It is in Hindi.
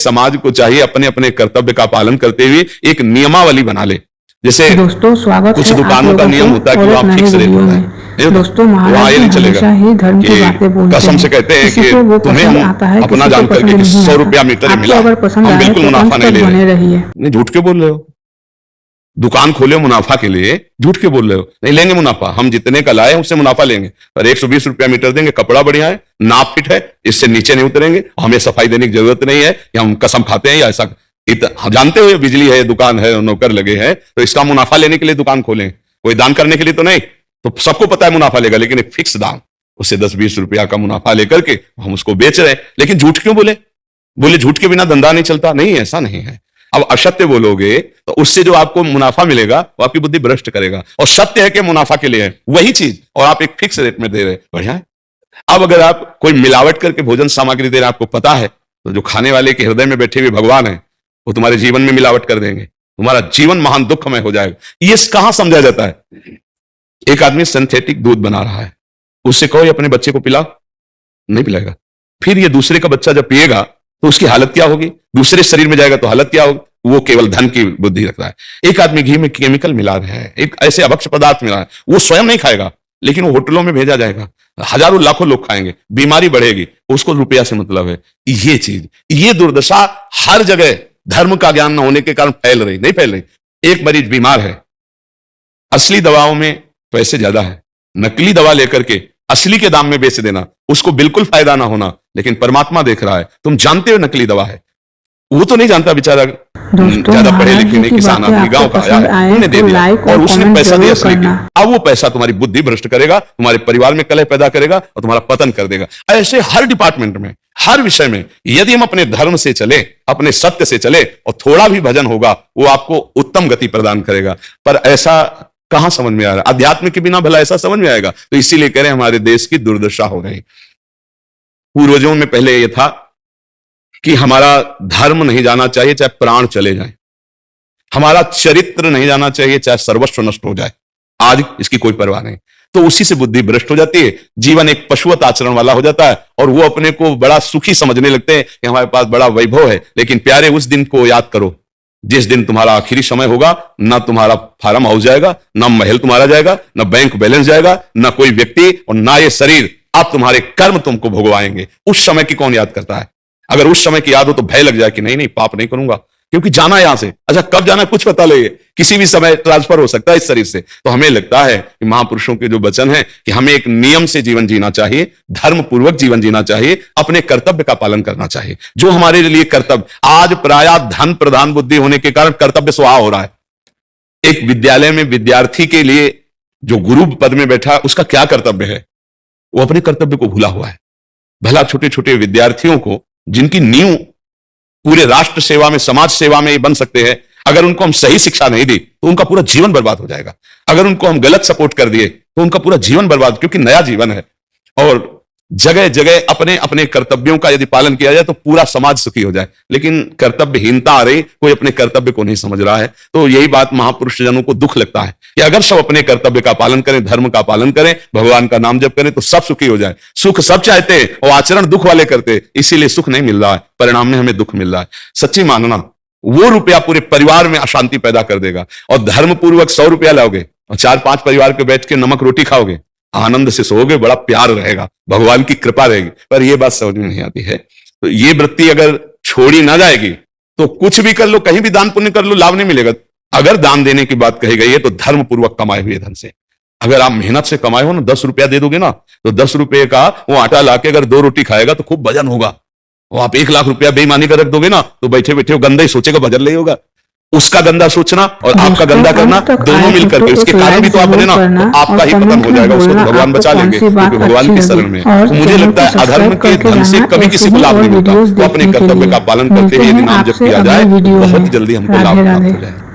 समाज को चाहिए अपने अपने कर्तव्य का पालन करते हुए एक नियमावली बना ले। जैसे दोस्तों स्वागत कुछ है दुकानों का नियम होता है कि वहाँ फिक्स रेट होता है, दोस्तों वहाँ ये नहीं चलेगा ही धर्म की बातें कि बोलते कसम से कहते हैं कि तुम्हें हम अपना जान करके कि 100 रुपया मीटर मिला, हम बिल्कुल मुनाफा नहीं ले रहे। नहीं, झूठ के बोल रहे हो। दुकान खोले मुनाफा के लिए, झूठ के बोल रहे हो। नहीं लेंगे मुनाफा, हम जितने का लाए उससे मुनाफा लेंगे, पर 120 रुपया मीटर देंगे, कपड़ा बढ़िया है, नाप फिट है, इससे नीचे नहीं उतरेंगे, हमें सफाई देने की जरूरत नहीं है, या हम कसम खाते हैं या ऐसा हम जानते हुए बिजली है, दुकान है, नौकर लगे हैं, तो इसका मुनाफा लेने के लिए दुकान खोलें, कोई दान करने के लिए तो नहीं। तो सबको पता है मुनाफा लेगा, लेकिन एक फिक्स दाम, उससे 10-20 रुपया का मुनाफा लेकर के हम उसको बेच रहे हैं। लेकिन झूठ क्यों बोले? बोले झूठ के बिना धंधा नहीं चलता। नहीं, ऐसा नहीं है। अब असत्य बोलोगे तो उससे जो आपको मुनाफा मिलेगा वो आपकी बुद्धि भ्रष्ट करेगा, और सत्य है कि मुनाफा के लिए है वही चीज, और आप एक फिक्स रेट में दे रहे हैं, बढ़िया है। अब अगर आप कोई मिलावट करके भोजन सामग्री दे रहे हैं, आपको पता है, तो जो खाने वाले के हृदय में बैठे हुए भगवान है वो तुम्हारे जीवन में मिलावट कर देंगे, तुम्हारा जीवन महान दुखमय हो जाएगा। ये कहां समझा जाता है? एक आदमी सिंथेटिक दूध बना रहा है, उससे कहो अपने बच्चे को पिला, नहीं पिलाएगा। फिर ये दूसरे का बच्चा जब पिएगा तो उसकी हालत क्या होगी? दूसरे शरीर में जाएगा तो हालत क्या होगी? वो केवल धन की बुद्धि रखता है। एक आदमी घी में केमिकल मिला रहा है, एक ऐसे अभक्ष पदार्थ मिला है, वो स्वयं नहीं खाएगा, लेकिन वो होटलों में भेजा जाएगा, हजारों लाखों लोग खाएंगे, बीमारी बढ़ेगी, उसको रुपया से मतलब है। ये चीज, ये दुर्दशा हर जगह धर्म का ज्ञान न होने के कारण फैल रही, नहीं फैल रही। एक मरीज बीमार है, असली दवाओं में पैसे ज्यादा है, नकली दवा लेकर के असली के दाम में बेच देना, उसको बिल्कुल फायदा ना होना। लेकिन परमात्मा देख रहा है, तुम जानते हो नकली दवा है, वो तो नहीं जानता बेचारा, ज्यादा पढ़े लिखे नहीं, किसान आदमी गांव का आया, उन्होंने दे दिया और उसने पैसा दिया असली की। अब वो पैसा तुम्हारी बुद्धि भ्रष्ट करेगा, तुम्हारे परिवार में कलह पैदा करेगा और तुम्हारा पतन कर देगा। ऐसे हर डिपार्टमेंट में, हर विषय में यदि हम अपने धर्म से चले, अपने सत्य से चले, और थोड़ा भी भजन होगा, वो आपको उत्तम गति प्रदान करेगा। पर ऐसा कहां समझ में आ रहा है? अध्यात्म के बिना भला ऐसा समझ में आएगा? तो इसीलिए कह रहे हैं हमारे देश की दुर्दशा हो रही। पूर्वजों में पहले यह था कि हमारा धर्म नहीं जाना चाहिए चाहे प्राण चले जाएं, हमारा चरित्र नहीं जाना चाहिए चाहे सर्वस्व नष्ट हो जाए। आज इसकी कोई परवाह नहीं, तो उसी से बुद्धि भ्रष्ट हो जाती है, जीवन एक पशुवत आचरण वाला हो जाता है, और वो अपने को बड़ा सुखी समझने लगते हैं कि हमारे पास बड़ा वैभव है। लेकिन प्यारे, उस दिन को याद करो जिस दिन तुम्हारा आखिरी समय होगा, ना तुम्हारा फार्म हाउस जाएगा, ना महल तुम्हारा जाएगा, ना बैंक बैलेंस जाएगा, ना कोई व्यक्ति, और ना ये शरीर। अब तुम्हारे कर्म तुमको भोगवाएंगे। उस समय की कौन याद करता है? अगर उस समय की याद हो तो भय लग जाए कि नहीं नहीं, पाप नहीं करूंगा, क्योंकि जाना यहां से। अच्छा, कब जाना कुछ पता नहीं है, किसी भी समय ट्रांसफर हो सकता है इस शरीर से। तो हमें लगता है कि महापुरुषों के जो वचन है कि हमें एक नियम से जीवन जीना चाहिए, धर्म पूर्वक जीवन जीना चाहिए, अपने कर्तव्य का पालन करना चाहिए। जो हमारे लिए कर्तव्य, आज प्रायः धन प्रधान बुद्धि होने के कारण कर्तव्य स्वाहा हो रहा है। एक विद्यालय में विद्यार्थी के लिए जो गुरु पद में बैठा है, उसका क्या कर्तव्य है? वो अपने कर्तव्य को भूला हुआ है। भला छोटे छोटे विद्यार्थियों को, जिनकी नींव पूरे राष्ट्र सेवा में, समाज सेवा में बन सकते हैं, अगर उनको हम सही शिक्षा नहीं दी तो उनका पूरा जीवन बर्बाद हो जाएगा। अगर उनको हम गलत सपोर्ट कर दिए तो उनका पूरा जीवन बर्बाद, क्योंकि नया जीवन है। और जगह जगह अपने अपने कर्तव्यों का यदि पालन किया जाए तो पूरा समाज सुखी हो जाए। लेकिन कर्तव्यहीनता आ रही, कोई अपने कर्तव्य को नहीं समझ रहा है। तो यही बात महापुरुष जनों को दुख लगता है कि अगर सब अपने कर्तव्य का पालन करें, धर्म का पालन करें, भगवान का नाम जप करें, तो सब सुखी हो जाए। सुख सब चाहते हैं और आचरण दुख वाले करते, इसीलिए सुख नहीं मिल रहा है, परिणाम में हमें दुख मिल रहा है। सच्ची मानना, वो रुपया पूरे परिवार में अशांति पैदा कर देगा। और धर्म पूर्वक 100 रुपया लाओगे और 4-5 परिवार के बैठ के नमक रोटी खाओगे, आनंद से सोओगे, बड़ा प्यार रहेगा, भगवान की कृपा रहेगी। पर यह बात समझ में नहीं आती है। तो ये वृत्ति अगर छोड़ी ना जाएगी तो कुछ भी कर लो, कहीं भी दान पुण्य कर लो, लाभ नहीं मिलेगा। अगर दान देने की बात कही गई है तो धर्म पूर्वक कमाए हुए धन से। अगर आप मेहनत से कमाए हो ना, 10 रुपया दे दोगे ना, तो 10 रुपये का वो आटा लाके अगर 2 रोटी खाएगा तो खूब वजन होगा। और आप 1 लाख रुपया बेईमानी कर रख दोगे ना, तो बैठे बैठे वो गंदा ही सोचेगा, वजन नहीं होगा। उसका गंदा सोचना और आपका गंदा करना दोनों मिलकर के, उसके कारण भी तो आप बने ना, तो आपका ही पतन हो जाएगा। उसको तो भगवान बचा लेंगे, क्योंकि भगवान की शरण में। तो मुझे लगता है अधर्म के धन से कभी किसी को लाभ नहीं मिलता। तो अपने कर्तव्य का पालन करते हुए यदि नाम जप किया जाए, बहुत जल्दी हमको लाभ प्राप्त हो जाए।